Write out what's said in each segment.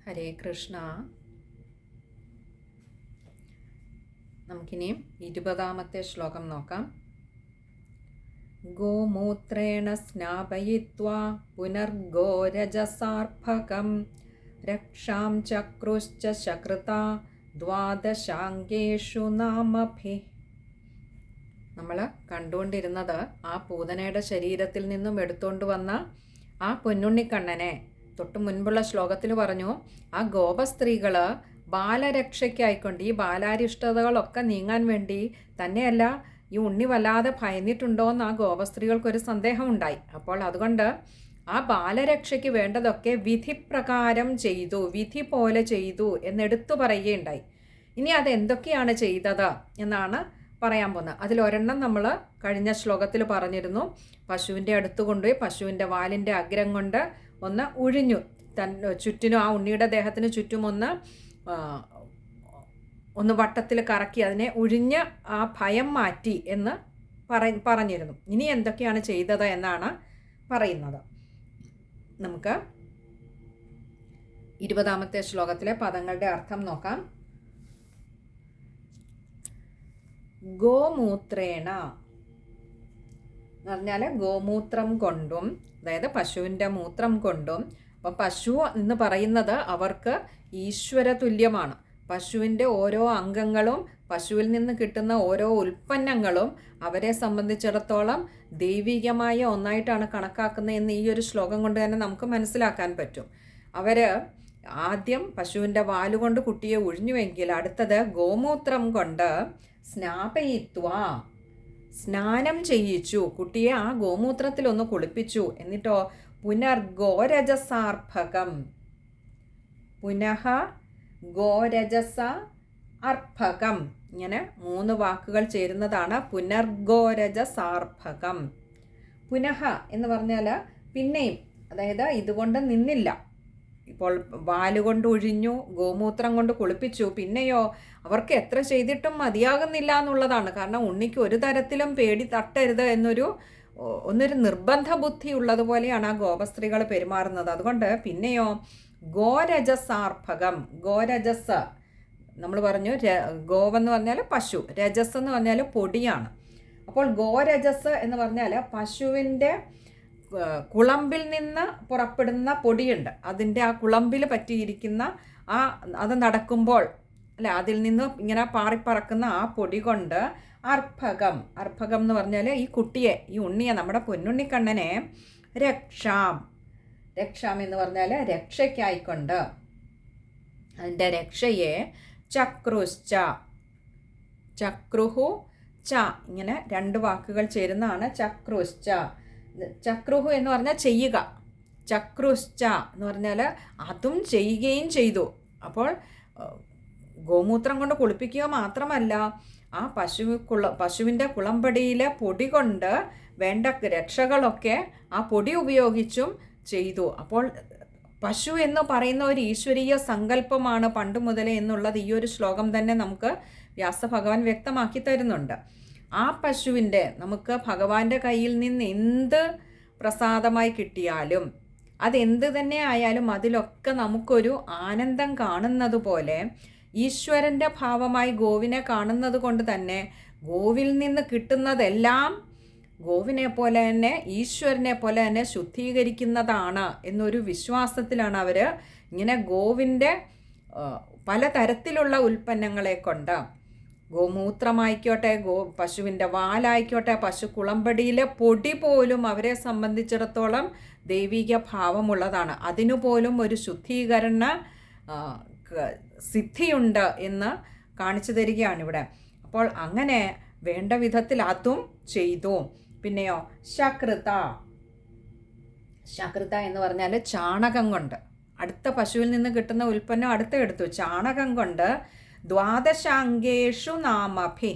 ഹരേ കൃഷ്ണ. നമുക്കിനിയും 20ാമത്തെ ശ്ലോകം നോക്കാം. ഗോമൂത്രേണ സ്നാപയിത്വാ പുനർഗോരജസാർഭകം രക്ഷാം ചക്രുശ്ച ശകൃതാ ദ്വാദശാംഗേഷു നാമഭിഃ. നമ്മൾ കണ്ടുകൊണ്ടിരുന്നത് ആ പൂതനയുടെ ശരീരത്തിൽ നിന്നും എടുത്തുകൊണ്ട് വന്ന ആ പൊന്നുണ്ണിക്കണ്ണനെ തൊട്ട് മുൻപുള്ള ശ്ലോകത്തിൽ പറഞ്ഞു. ആ ഗോപസ്ത്രീകൾ ബാലരക്ഷയ്ക്കായിക്കൊണ്ട് ഈ ബാലാരിഷ്ടതകളൊക്കെ നീങ്ങാൻ വേണ്ടി തന്നെയല്ല, ഈ ഉണ്ണി വല്ലാതെ ഭയന്നിട്ടുണ്ടോ എന്ന് ആ ഗോപസ്ത്രീകൾക്കൊരു സന്ദേഹമുണ്ടായി. അപ്പോൾ അതുകൊണ്ട് ആ ബാലരക്ഷയ്ക്ക് വേണ്ടതൊക്കെ വിധിപ്രകാരം ചെയ്തു, വിധി പോലെ ചെയ്തു എന്നെടുത്തു പറയുകയുണ്ടായി. ഇനി അതെന്തൊക്കെയാണ് ചെയ്തത് എന്നാണ് പറയാൻ പോകുന്നത്. അതിലൊരെണ്ണം നമ്മൾ കഴിഞ്ഞ ശ്ലോകത്തിൽ പറഞ്ഞിരുന്നു. പശുവിൻ്റെ അടുത്ത് കൊണ്ടുപോയി പശുവിൻ്റെ വാലിൻ്റെ അഗ്രം കൊണ്ട് ഒന്ന് ഉഴിഞ്ഞു, ചുറ്റിനും ആ ഉണ്ണിയുടെ ദേഹത്തിന് ചുറ്റും ഒന്ന് വട്ടത്തിൽ കറക്കി അതിനെ ഉഴിഞ്ഞ് ആ ഭയം മാറ്റി എന്ന് പറഞ്ഞിരുന്നു. ഇനി എന്തൊക്കെയാണ് ചെയ്തത് എന്നാണ് പറയുന്നത്. നമുക്ക് 20ാമത്തെ ശ്ലോകത്തിലെ പദങ്ങളുടെ അർത്ഥം നോക്കാം. ഗോമൂത്രേണ എന്ന് പറഞ്ഞാൽ ഗോമൂത്രം കൊണ്ടും, അതായത് പശുവിൻ്റെ മൂത്രം കൊണ്ടും. അപ്പം പശു എന്ന് പറയുന്നത് അവർക്ക് ഈശ്വര തുല്യമാണ്. പശുവിൻ്റെ ഓരോ അംഗങ്ങളും പശുവിൽ നിന്ന് കിട്ടുന്ന ഓരോ ഉൽപ്പന്നങ്ങളും അവരെ സംബന്ധിച്ചിടത്തോളം ദൈവികമായ ഒന്നായിട്ടാണ് കണക്കാക്കുന്നതെന്ന് ഈ ഒരു ശ്ലോകം കൊണ്ട് തന്നെ നമുക്ക് മനസ്സിലാക്കാൻ പറ്റും. അവർ ആദ്യം പശുവിൻ്റെ വാലുകൊണ്ട് കുട്ടിയെ ഉഴിഞ്ഞുവെങ്കിൽ അടുത്തത് ഗോമൂത്രം കൊണ്ട് സ്നാപയിത്വാ, സ്നാനം ചെയ്യിച്ചു, കുട്ടിയെ ആ ഗോമൂത്രത്തിലൊന്ന് കുളിപ്പിച്ചു. എന്നിട്ടോ പുനർഗോരജസാർഭകം, പുനഃ ഗോരജസ അർഭകം, ഇങ്ങനെ 3 വാക്കുകൾ ചേരുന്നതാണ് പുനർഗോരജസാർഭകം. പുനഃ എന്ന് പറഞ്ഞാൽ പിന്നെയും, അതായത് ഇതുകൊണ്ട് നിന്നില്ല. ഇപ്പോൾ വാലുകൊണ്ട് ഒഴിഞ്ഞു, ഗോമൂത്രം കൊണ്ട് കുളിപ്പിച്ചു, പിന്നെയോ അവർക്ക് എത്ര ചെയ്തിട്ടും മതിയാകുന്നില്ല എന്നുള്ളതാണ്. കാരണം ഉണ്ണിക്ക് ഒരു തരത്തിലും പേടി തട്ടരുത് എന്നൊരു നിർബന്ധ ബുദ്ധി ഉള്ളതുപോലെയാണ് ആ ഗോപസ്ത്രീകൾ പെരുമാറുന്നത്. അതുകൊണ്ട് പിന്നെയോ ഗോരജസാർഭകം, ഗോരജസ് നമ്മൾ പറഞ്ഞു, ഗോവെന്ന് പറഞ്ഞാൽ പശു, രജസ് എന്ന് പറഞ്ഞാൽ പൊടിയാണ്. അപ്പോൾ ഗോരജസ് എന്ന് പറഞ്ഞാൽ പശുവിൻ്റെ കുളമ്പിൽ നിന്ന് പുറപ്പെടുന്ന പൊടിയുണ്ട്, അതിൻ്റെ ആ കുളമ്പിൽ പറ്റിയിരിക്കുന്ന അത് നടക്കുമ്പോൾ അല്ലെ അതിൽ നിന്ന് ഇങ്ങനെ പാറിപ്പറക്കുന്ന ആ പൊടി കൊണ്ട് അർഭകം, അർഭകം എന്ന് പറഞ്ഞാൽ ഈ കുട്ടിയെ, ഈ ഉണ്ണിയെ, നമ്മുടെ പൊന്നുണ്ണിക്കണ്ണനെ രക്ഷാം, രക്ഷാം എന്ന് പറഞ്ഞാൽ രക്ഷയ്ക്കായിക്കൊണ്ട്, അതിൻ്റെ രക്ഷയെ ചക്രുശ്ച, ചക്രുഹു ച, ഇങ്ങനെ 2 വാക്കുകൾ ചേരുന്നതാണ് ചക്രുശ്ച. ചക്രുഹു എന്ന് പറഞ്ഞാൽ ചെയ്യുക, ചക്രുശ്ച എന്ന് പറഞ്ഞാൽ അതും ചെയ്യുകയും ചെയ്തു. അപ്പോൾ ഗോമൂത്രം കൊണ്ട് കുളിപ്പിക്കുക മാത്രമല്ല, ആ പശുവിൻ്റെ കുളമ്പടിയിലെ പൊടി കൊണ്ട് വേണ്ട രക്ഷകളൊക്കെ ആ പൊടി ഉപയോഗിച്ചും ചെയ്തു. അപ്പോൾ പശു എന്ന് പറയുന്ന ഒരു ഈശ്വരീയ സങ്കല്പമാണ് പണ്ട് മുതലേ എന്നുള്ളത് ഈ ഒരു ശ്ലോകം തന്നെ നമുക്ക് വ്യാസഭഗവാൻ വ്യക്തമാക്കി തരുന്നുണ്ട്. ആ പശുവിൻ്റെ നമുക്ക് ഭഗവാന്റെ കയ്യിൽ നിന്ന് എന്ത് പ്രസാദമായി കിട്ടിയാലും അതെന്ത് തന്നെ ആയാലും അതിലൊക്കെ നമുക്കൊരു ആനന്ദം കാണുന്നത് പോലെ ഈശ്വരൻ്റെ ഭാവമായി ഗോവിനെ കാണുന്നത് കൊണ്ട് തന്നെ ഗോവിൽ നിന്ന് കിട്ടുന്നതെല്ലാം ഗോവിനെ പോലെ തന്നെ ഈശ്വരനെ പോലെ തന്നെ ശുദ്ധീകരിക്കുന്നതാണ് എന്നൊരു വിശ്വാസത്തിലാണ് അവർ ഇങ്ങനെ ഗോവിൻ്റെ പലതരത്തിലുള്ള ഉൽപ്പന്നങ്ങളെ കൊണ്ട്, ഗോമൂത്രമായിക്കോട്ടെ, പശുവിൻ്റെ വാലായിക്കോട്ടെ, പശു കുളമ്പടിയിലെ പൊടി പോലും അവരെ സംബന്ധിച്ചിടത്തോളം ദൈവിക ഭാവമുള്ളതാണ്. അതിനുപോലും ഒരു ശുദ്ധീകരണ സിദ്ധിയുണ്ട് എന്ന് കാണിച്ചു തരികയാണിവിടെ. അപ്പോൾ അങ്ങനെ വേണ്ട വിധത്തിൽ അതും ചെയ്തു. പിന്നെയോ ശകൃത, ശകൃത എന്ന് പറഞ്ഞാൽ ചാണകം കൊണ്ട്, അടുത്ത പശുവിൽ നിന്ന് കിട്ടുന്ന ഉൽപ്പന്നം എടുത്തു ചാണകം കൊണ്ട് ദ്വാദശാംഗേഷു നാമഭി,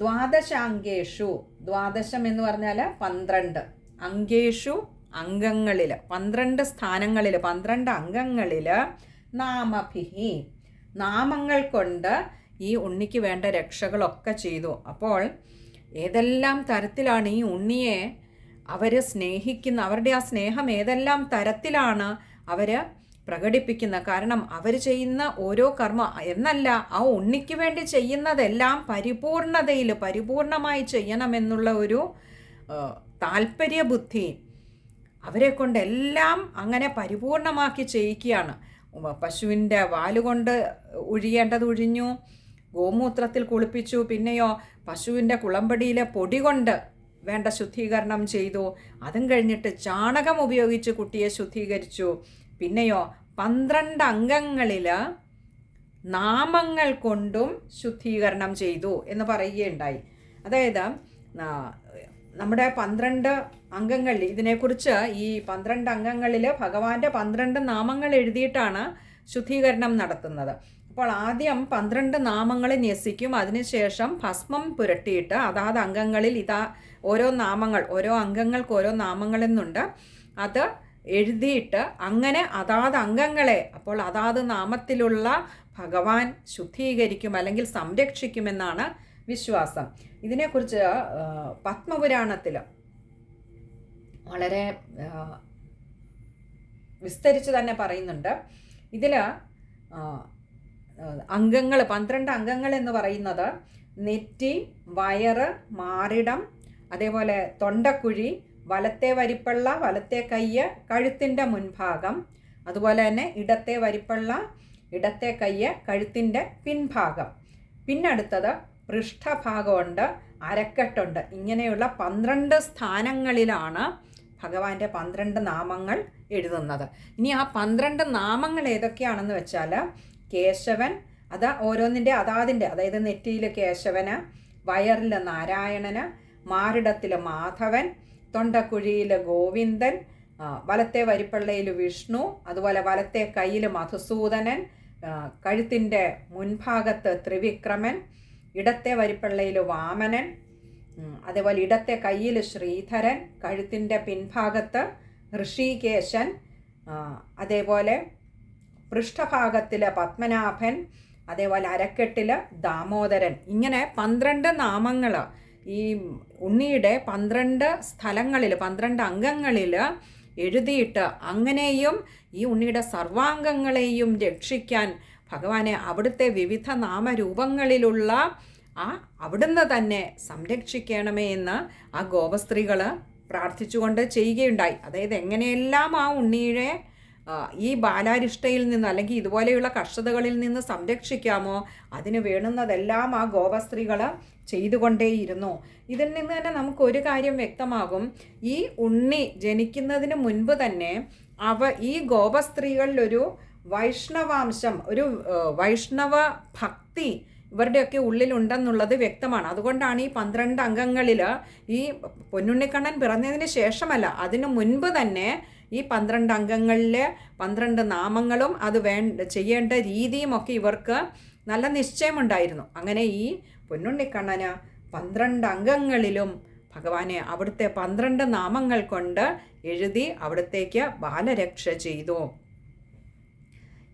ദ്വാദശാംഗേഷു, ദ്വാദശം എന്ന് പറഞ്ഞാൽ 12, അംഗേഷു അംഗങ്ങളിൽ, 12 സ്ഥാനങ്ങളിൽ, 12 അംഗങ്ങളിൽ, നാമഭിഹി, നാമങ്ങൾ കൊണ്ട് ഈ ഉണ്ണിക്ക് വേണ്ട രക്ഷകളൊക്കെ ചെയ്തു. അപ്പോൾ ഏതെല്ലാം തരത്തിലാണ് ഈ ഉണ്ണിയെ അവർ സ്നേഹിക്കുന്ന, അവരുടെ ആ സ്നേഹം ഏതെല്ലാം തരത്തിലാണ് അവർ പ്രകടിപ്പിക്കുന്ന. കാരണം അവർ ചെയ്യുന്ന ഓരോ കർമ്മ എന്നല്ല, ആ ഉണ്ണിക്ക് വേണ്ടി ചെയ്യുന്നതെല്ലാം പരിപൂർണമായി ചെയ്യണമെന്നുള്ള ഒരു താല്പര്യ ബുദ്ധി അവരെ കൊണ്ടെല്ലാം അങ്ങനെ പരിപൂർണമാക്കി ചെയ്യിക്കുകയാണ്. പശുവിൻ്റെ വാലുകൊണ്ട് ഒഴിയേണ്ടത് ഒഴിഞ്ഞു, ഗോമൂത്രത്തിൽ കുളിപ്പിച്ചു, പിന്നെയോ പശുവിൻ്റെ കുളമ്പടിയിലെ പൊടി കൊണ്ട് വേണ്ട ശുദ്ധീകരണം ചെയ്തു. അതും കഴിഞ്ഞിട്ട് ചാണകം ഉപയോഗിച്ച് കുട്ടിയെ ശുദ്ധീകരിച്ചു. പിന്നെയോ 12 അംഗങ്ങളിൽ നാമങ്ങൾ കൊണ്ടും ശുദ്ധീകരണം ചെയ്തു എന്ന് പറയുകയുണ്ടായി. അതായത് നമ്മുടെ 12 അംഗങ്ങളിൽ ഇതിനെക്കുറിച്ച് ഈ 12 അംഗങ്ങളിൽ ഭഗവാന്റെ 12 നാമങ്ങൾ എഴുതിയിട്ടാണ് ശുദ്ധീകരണം നടത്തുന്നത്. അപ്പോൾ ആദ്യം 12 നാമങ്ങൾ ന്യസിക്കും. അതിനുശേഷം ഭസ്മം പുരട്ടിയിട്ട് അതാത് അംഗങ്ങളിൽ ഓരോ നാമങ്ങൾ, ഓരോ അംഗങ്ങൾക്ക് ഓരോ നാമങ്ങളെന്നുണ്ട്, അത് എഴുതിയിട്ട് അങ്ങനെ അതാത് അംഗങ്ങളെ അപ്പോൾ അതാത് നാമത്തിലുള്ള ഭഗവാൻ ശുദ്ധീകരിക്കും അല്ലെങ്കിൽ സംരക്ഷിക്കുമെന്നാണ് വിശ്വാസം. ഇതിനെക്കുറിച്ച് പത്മപുരാണത്തിൽ വളരെ വിസ്തരിച്ച് തന്നെ പറയുന്നുണ്ട്. ഇതിൽ അംഗങ്ങൾ 12 അംഗങ്ങൾ എന്ന് പറയുന്നത് നെറ്റി, വയറ്, മാറിടം, അതേപോലെ തൊണ്ടക്കുഴി, വലത്തെ വരിപ്പള്ള, വലത്തെ കയ്യ്, കഴുത്തിൻ്റെ മുൻഭാഗം, അതുപോലെ തന്നെ ഇടത്തെ വരിപ്പള്ള, ഇടത്തെ കയ്യ്, കഴുത്തിൻ്റെ പിൻഭാഗം, പിന്നടുത്തത് പൃഷ്ഠഭാഗമുണ്ട്, അരക്കെട്ടുണ്ട്. ഇങ്ങനെയുള്ള 12 സ്ഥാനങ്ങളിലാണ് ഭഗവാന്റെ 12 നാമങ്ങൾ എഴുതുന്നത്. ഇനി ആ 12 നാമങ്ങൾ ഏതൊക്കെയാണെന്ന് വെച്ചാൽ കേശവൻ, അത് ഓരോന്നിൻ്റെ അതാതിൻ്റെ, അതായത് നെറ്റിയിൽ കേശവന്, വയറിൽ നാരായണന്, മാറിടത്തിൽ മാധവൻ, തൊണ്ടക്കുഴിയിൽ ഗോവിന്ദൻ, വലത്തെ വരിപ്പള്ളയിൽ വിഷ്ണു, അതുപോലെ വലത്തെ കയ്യിൽ മധുസൂദനൻ, കഴുത്തിൻ്റെ മുൻഭാഗത്ത് ത്രിവിക്രമൻ, ഇടത്തെ വരിപ്പള്ളയിൽ വാമനൻ, അതേപോലെ ഇടത്തെ കയ്യിൽ ശ്രീധരൻ, കഴുത്തിൻ്റെ പിൻഭാഗത്ത് ഋഷികേശൻ, അതേപോലെ പൃഷ്ഠഭാഗത്തിൽ പത്മനാഭൻ, അതേപോലെ അരക്കെട്ടിൽ ദാമോദരൻ. ഇങ്ങനെ 12 നാമങ്ങൾ ഈ ഉണ്ണിയുടെ 12 സ്ഥലങ്ങളിൽ 12 അംഗങ്ങളിൽ എഴുതിയിട്ട് അങ്ങനെയും ഈ ഉണ്ണിയുടെ സർവാംഗങ്ങളെയും രക്ഷിക്കാൻ ഭഗവാനെ അവിടുത്തെ വിവിധ നാമരൂപങ്ങളിലുള്ള അവിടുന്ന് തന്നെ സംരക്ഷിക്കണമേ എന്ന് ആ ഗോപസ്ത്രീകൾ പ്രാർത്ഥിച്ചുകൊണ്ട് ചെയ്യുകയുണ്ടായി. അതായത് എങ്ങനെയെല്ലാം ആ ഉണ്ണിയെ ഈ ബാലാരിഷ്ടയിൽ നിന്ന് അല്ലെങ്കിൽ ഇതുപോലെയുള്ള കഷ്ടതകളിൽ നിന്ന് സംരക്ഷിക്കാമോ അതിന് വേണ്ടുന്നതെല്ലാം ആ ഗോപസ്ത്രീകൾ ചെയ്തുകൊണ്ടേയിരുന്നു. ഇതിൽ നിന്ന് തന്നെ നമുക്കൊരു കാര്യം വ്യക്തമാകും. ഈ ഉണ്ണി ജനിക്കുന്നതിന് മുൻപ് തന്നെ ഈ ഗോപസ്ത്രീകളിലൊരു വൈഷ്ണവാംശം, ഒരു വൈഷ്ണവ ഭക്തി ഇവരുടെയൊക്കെ ഉള്ളിലുണ്ടെന്നുള്ളത് വ്യക്തമാണ്. അതുകൊണ്ടാണ് ഈ 12 അംഗങ്ങളിൽ ഈ പൊന്നുണ്ണിക്കണ്ണൻ പിറന്നതിന് ശേഷമല്ല, അതിനു മുൻപ് തന്നെ ഈ 12 അംഗങ്ങളിലെ 12 നാമങ്ങളും അത് ചെയ്യേണ്ട രീതിയും ഒക്കെ ഇവർക്ക് നല്ല നിശ്ചയമുണ്ടായിരുന്നു. അങ്ങനെ ഈ പൊന്നുണ്ണിക്കണ്ണന് 12 അംഗങ്ങളിലും ഭഗവാനെ അവിടുത്തെ 12 നാമങ്ങൾ കൊണ്ട് എഴുതി അവിടത്തേക്ക് ബാലരക്ഷ ചെയ്തു.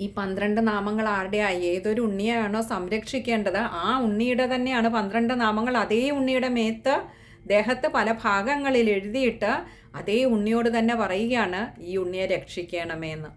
ഈ 12 നാമങ്ങൾ ആരുടെയാണ്? ഏതൊരു ഉണ്ണിയാണോ സംരക്ഷിക്കേണ്ടത് ആ ഉണ്ണിയുടെ തന്നെയാണ് 12 നാമങ്ങൾ. അതേ ഉണ്ണിയുടെ ദേഹത്ത് പല ഭാഗങ്ങളിൽ എഴുതിയിട്ട് അതേ ഉണ്ണിയോട് തന്നെ പറയുകയാണ് ഈ ഉണ്ണിയെ രക്ഷിക്കണമെന്ന്.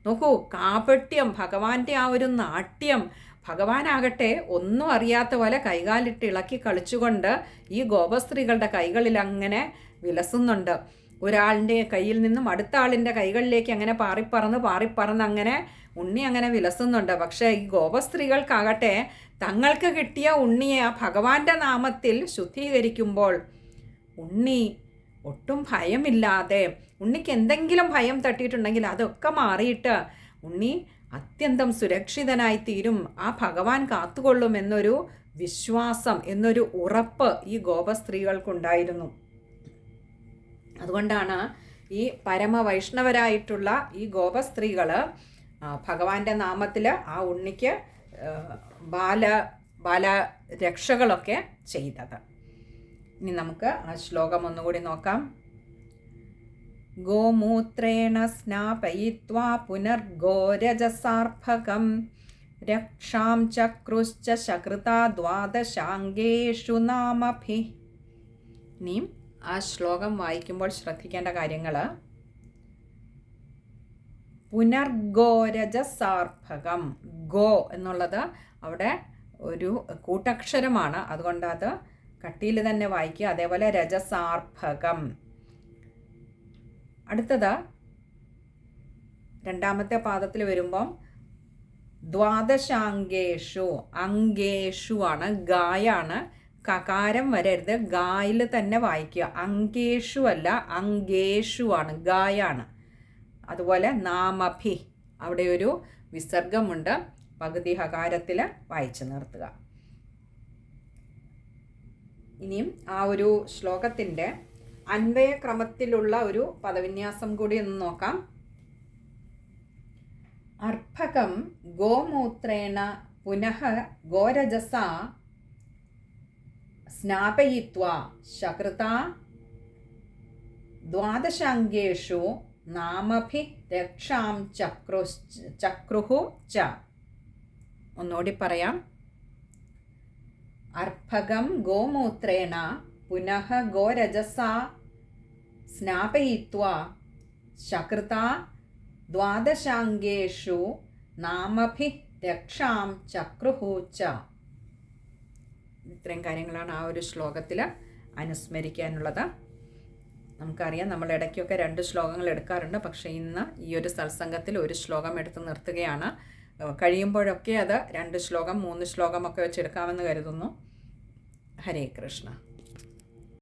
നോക്കൂ, കാപട്യം, ഭഗവാന്റെ ആ ഒരു നാട്യം. ഭഗവാനാകട്ടെ ഒന്നും അറിയാത്ത പോലെ കൈകാലിട്ട് ഇളക്കി കളിച്ചുകൊണ്ട് ഈ ഗോപസ്ത്രീകളുടെ കൈകളിൽ അങ്ങനെ വിലസുന്നുണ്ട്. ഒരാളിൻ്റെ കയ്യിൽ നിന്നും അടുത്ത ആളിൻ്റെ കൈകളിലേക്ക് അങ്ങനെ പാറിപ്പറന്ന് അങ്ങനെ ഉണ്ണി അങ്ങനെ വിലസുന്നുണ്ട്. പക്ഷേ ഈ ഗോപസ്ത്രീകൾക്കാകട്ടെ തങ്ങൾക്ക് കിട്ടിയ ഉണ്ണിയെ ആ ഭഗവാന്റെ നാമത്തിൽ ശുദ്ധീകരിക്കുമ്പോൾ ഉണ്ണി ഒട്ടും ഭയമില്ലാതെ, ഉണ്ണിക്ക് എന്തെങ്കിലും ഭയം തട്ടിയിട്ടുണ്ടെങ്കിൽ അതൊക്കെ മാറിയിട്ട് ഉണ്ണി അത്യന്തം സുരക്ഷിതനായി തീരും, ആ ഭഗവാൻ കാത്തുകൊള്ളും എന്നൊരു വിശ്വാസം, എന്നൊരു ഉറപ്പ് ഈ ഗോപസ്ത്രീകൾക്കുണ്ടായിരുന്നു. അതുകൊണ്ടാണ് ഈ പരമവൈഷ്ണവരായിട്ടുള്ള ഈ ഗോപസ്ത്രീകൾ ഭഗവാന്റെ നാമത്തിൽ ആ ഉണ്ണിക്ക് ബാലരക്ഷകളൊക്കെ ചെയ്തത്. ഇനി നമുക്ക് ആ ശ്ലോകം ഒന്നുകൂടി നോക്കാം. ഗോമൂത്രേണ സ്നാപയിത്വാ പുനർഗോരജസാർഭകം രക്ഷാം ചക്രുശ്ച ശകൃതാ ദ്വാദശാംഗേഷു നാമഭി. ഇനിയും ആ ശ്ലോകം വായിക്കുമ്പോൾ ശ്രദ്ധിക്കേണ്ട കാര്യങ്ങൾ: പുനർഗോരജസാർഭകം. ഗോ എന്നുള്ളത് അവിടെ ഒരു കൂട്ടക്ഷരമാണ്, അതുകൊണ്ട് അത് കട്ടിയിൽ തന്നെ വായിക്കുക. അതേപോലെ രജസാർഭകം. അടുത്തത് രണ്ടാമത്തെ പാദത്തിൽ വരുമ്പം ദ്വാദശാംഗേഷു. അങ്കേഷു ആണ്, ഗായാണ്. കകാരം വരരുത്, ഗായിൽ തന്നെ വായിക്കുക. അങ്കേഷു അല്ല, അങ്കേഷു ആണ്, ഗായാണ്. അതുപോലെ നാമഭി, അവിടെ ഒരു വിസർഗമുണ്ട്, പകുതി ഹകാരത്തിൽ വായിച്ചു നിർത്തുക. ഇനിയും ആ ഒരു ശ്ലോകത്തിൻ്റെ അന്വയക്രമത്തിലുള്ള ഒരു പദവിന്യാസം കൂടി ഒന്ന് നോക്കാം. അർഭകം ഗോമൂത്രേണ പുനഃ ഗോരജസാ സ്നാപയിത്വാ ശകൃതാ ദ്വാദശാംഗേഷു നാമഭി രക്ഷാം ചക്രുഹു ച. ഒന്നുകൂടി പറയാം. അർഭകം ഗോമൂത്രേണ പുനഃ ഗോരജസാ സ്നാപയിത്വാ ശകൃതാ ദ്വാദശാംഗേഷു നാമഭി രക്ഷാം ചക്രുഹു ച. ഇത്രയും കാര്യങ്ങളാണ് ആ ഒരു ശ്ലോകത്തിൽ അനുസ്മരിക്കാനുള്ളത്. നമുക്കറിയാം, നമ്മൾ ഇടയ്ക്കൊക്കെ 2 ശ്ലോകങ്ങൾ എടുക്കാറുണ്ട്. പക്ഷേ ഇന്ന് ഈ ഒരു സത്സംഗത്തിൽ ഒരു ശ്ലോകം എടുത്ത് നിർത്തുകയാണ്. കഴിയുമ്പോഴൊക്കെ അത് 2 ശ്ലോകം 3 ശ്ലോകമൊക്കെ വെച്ചെടുക്കാമെന്ന് കരുതുന്നു. ഹരേ കൃഷ്ണ.